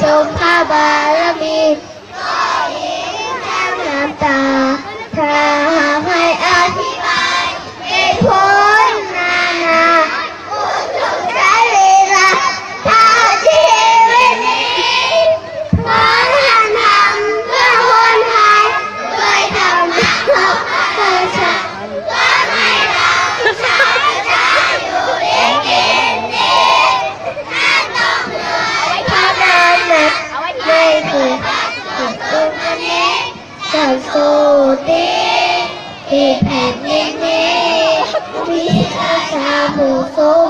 ทรงพระบารมีน้ำตาถ้าหากให้อธิบายเหตุผลนาอุดมใช้เวลาถ้าชีวิตนี้ขอท่านทำเพื่อคนไทยด้วยธรรมะเพื่อชาติเพื่อให้เราชาติอยู่ดีกินดีท่านต้องเหนื่อยพระนามหนักไม่เคยถึงตรงนี้จะสู้ดีที่แผ่นดินนี้มีประชาผู้ทรง